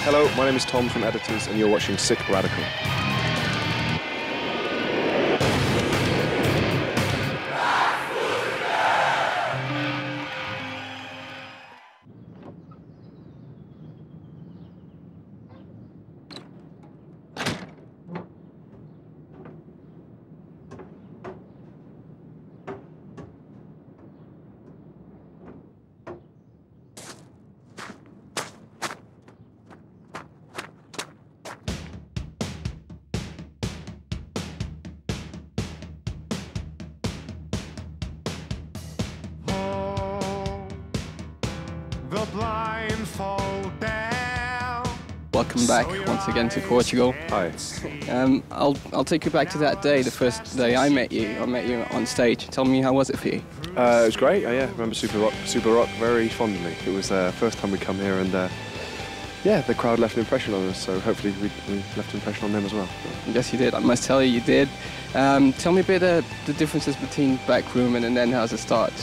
Hello, my name is Tom from Editors, and you're watching Sick Radical. The blindfold down. Welcome back once again to Portugal. Hi. I'll take you back to that day, the first day I met you. I met you on stage. Tell me, how was it for you? It was great. Yeah, I remember Super Rock very fondly. It was the first time we come here, and yeah, the crowd left an impression on us. So hopefully we left an impression on them as well. Yes, you did. I must tell you did. Tell me a bit the differences between Backroom and then how's it start?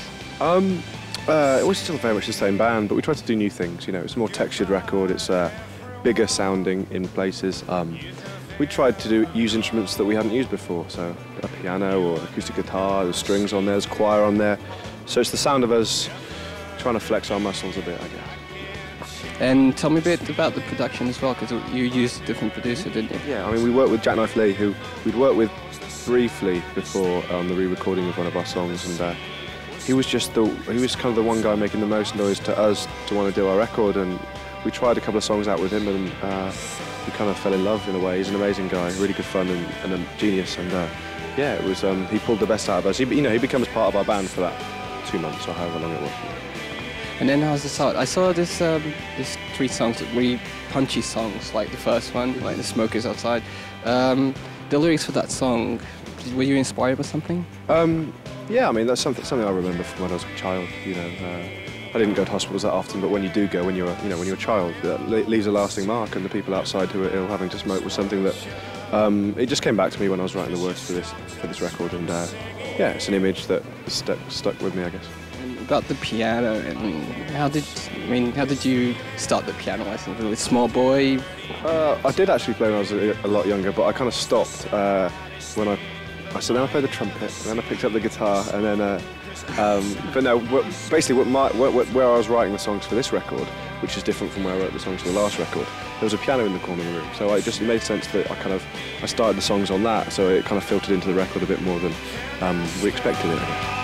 It was still very much the same band, but we tried to do new things. You know, it's a more textured record. It's bigger sounding in places. We tried to use instruments that we hadn't used before, so a piano or acoustic guitar, there's strings on there, there's choir on there. So it's the sound of us trying to flex our muscles a bit, I guess. And tell me a bit about the production as well, because you used a different producer, didn't you? Yeah, I mean, we worked with Jackknife Lee, who we'd worked with briefly before on the re-recording of one of our songs, and he was kind of the one guy making the most noise to us to want to do our record, and we tried a couple of songs out with him, and we kind of fell in love in a way. He's an amazing guy, really good fun and a genius, and yeah, it was. He pulled the best out of us. He becomes part of our band for that 2 months or however long it was. And then how's the start? I saw this 3 songs, really punchy songs, like the first one, like The Smoke Is Outside. The lyrics for that song, were you inspired by something? Yeah, I mean, that's something I remember from when I was a child. You know, I didn't go to hospitals that often, but when you do go, when you're a child, that leaves a lasting mark. And the people outside who are ill having to smoke was something that it just came back to me when I was writing the words for this record. And yeah, it's an image that stuck with me, I guess. And about the piano, how did you start the piano lesson? Really small boy? I did actually play when I was a lot younger, but I kind of stopped when so then I played the trumpet, and then I picked up the guitar, and then, but no, basically where I was writing the songs for this record, which is different from where I wrote the songs for the last record, there was a piano in the corner of the room, so it made sense that I started the songs on that, so it kind of filtered into the record a bit more than we expected it, I guess.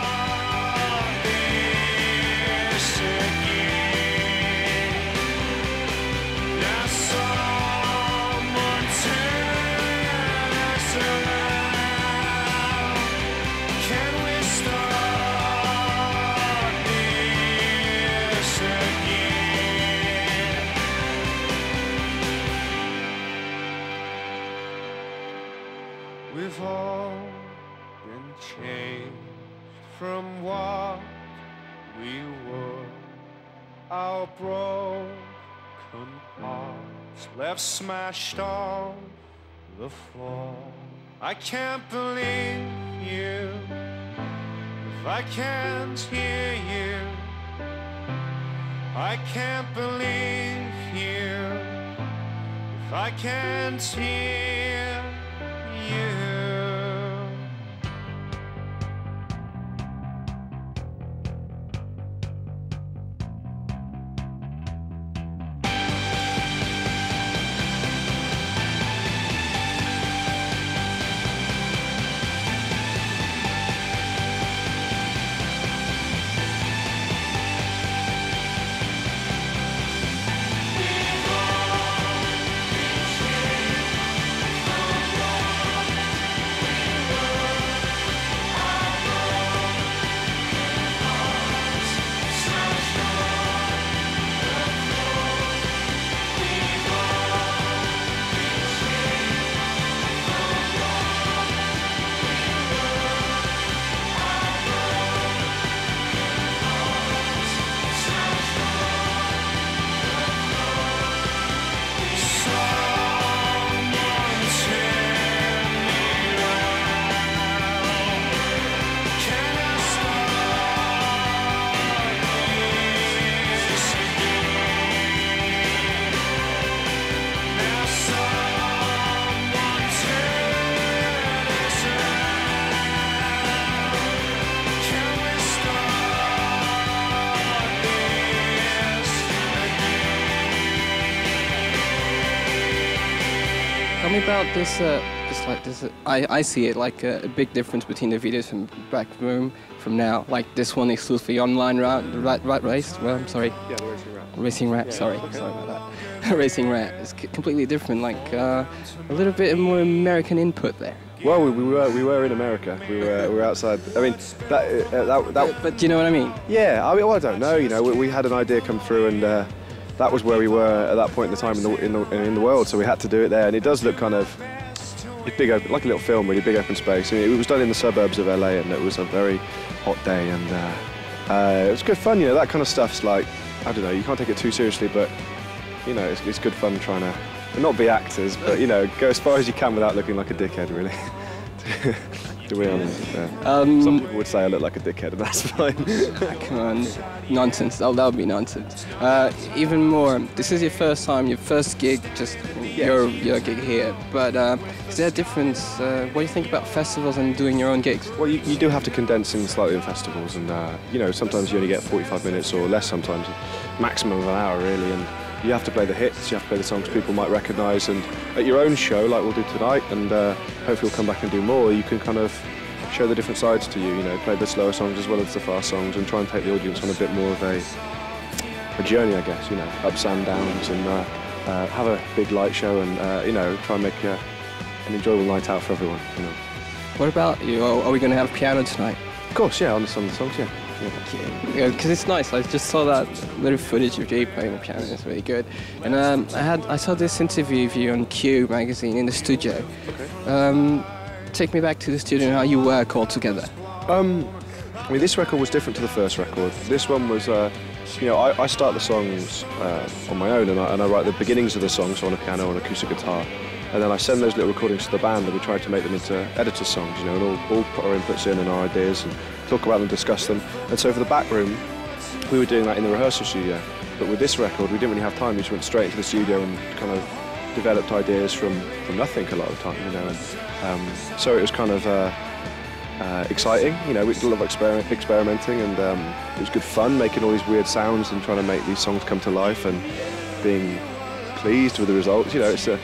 We've all been changed from what we were. Our broken hearts left smashed on the floor. I can't believe you if I can't hear you. I can't believe you if I can't hear you. Tell me about this. I see it like a big difference between the videos from Back Room from now. Like this one exclusively online rat race. Well, I'm sorry. Yeah, the Racing Rat. Racing Rat. Yeah, sorry, okay. Sorry about that. Racing Rat is completely different. Like a little bit more American input there. Well, we were in America. We were outside. I mean, that. But do you know what I mean? Yeah. I mean, well, I don't know. You know, we had an idea come through, and that was where we were at that point in the time in the world. So we had to do it there, and it does look kind of big, open, like a little film, really big open space. I mean, it was done in the suburbs of LA, and it was a very hot day, and it was good fun. You know, that kind of stuff's like, I don't know. You can't take it too seriously, but you know, it's good fun trying to. Not be actors, but you know, go as far as you can without looking like a dickhead, really. To be honest, yeah. Some people would say I look like a dickhead, and that's fine. Come on, nonsense. That would be nonsense. Even more, this is your first time, your first gig, just your gig here. But is there a difference? What do you think about festivals and doing your own gigs? Well, you do have to condense things slightly in festivals, and you know, sometimes you only get 45 minutes or less. Sometimes, maximum of an hour, really, and. You have to play the hits, you have to play the songs people might recognise, and at your own show, like we'll do tonight, and hopefully we'll come back and do more, you can kind of show the different sides to you, you know, play the slower songs as well as the fast songs, and try and take the audience on a bit more of a journey, I guess, you know, ups and downs, and have a big light show, and you know, try and make an enjoyable night out for everyone, you know. What about you? Are we going to have piano tonight? Of course, yeah, on some of the songs, yeah. Yeah, because it's nice. I just saw that little footage of Jay playing the piano. It's really good. And I saw this interview of you on Q magazine in the studio. Okay. Take me back to the studio and how you work all together. I mean, this record was different to the first record. This one was, you know, I start the songs on my own, and I write the beginnings of the songs on a piano and acoustic guitar. And then I send those little recordings to the band, and we try to make them into Editors songs, you know, and all put our inputs in and our ideas and talk about them, discuss them. And so for the Back Room, we were doing that in the rehearsal studio. But with this record, we didn't really have time. We just went straight into the studio and kind of developed ideas from nothing a lot of the time, you know. And so it was kind of exciting, you know. We did a lot of experimenting, and it was good fun making all these weird sounds and trying to make these songs come to life and being pleased with the results. You know, it's a.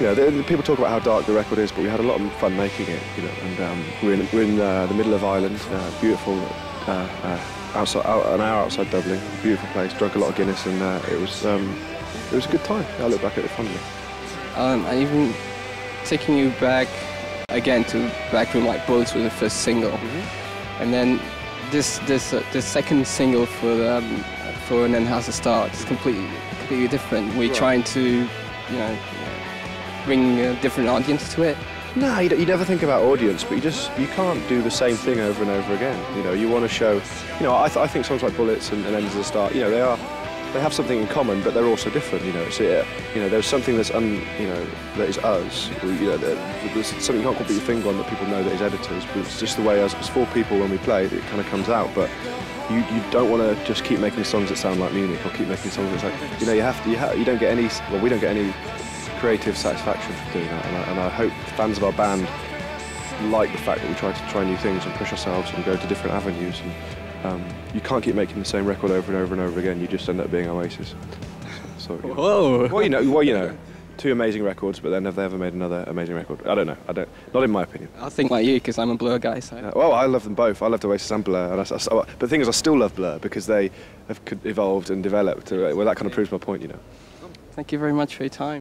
You know, people talk about how dark the record is, but we had a lot of fun making it. You know, and we're in the middle of Ireland, beautiful, outside, an hour outside Dublin, beautiful place. Drank a lot of Guinness, and it was a good time. I look back at it fondly. And even taking you back again to Back Room, like Bullets was the first single, and then this second single for And Then How's the Start is completely different. We're trying to, you know, bring a different audience to it. No, you never think about audience, but you can't do the same thing over and over again. You know, you want to show. You know, I think songs like Bullets and Ends of the Start, you know, they have something in common, but they're also different. You know, so you know, there's something that's you know, that is us. You know, there's something you can't put your finger on that people know that is Editors. But it's just the way us, as four people when we play, it kind of comes out. But you don't want to just keep making songs that sound like Munich, or keep making songs that sound. You know, you don't get any. Well, we don't get any creative satisfaction from doing that, and I hope fans of our band like the fact that we try to try new things and push ourselves and go to different avenues, and you can't keep making the same record over and over and over again. You just end up being Oasis. So, whoa! Well, you know, two amazing records, but then have they ever made another amazing record? I don't know. Not in my opinion. I think like you, because I'm a Blur guy. So. Well, I love them both. I loved Oasis and Blur, and but the thing is, I still love Blur because they have evolved and developed. Well, that kind of proves my point, you know. Thank you very much for your time.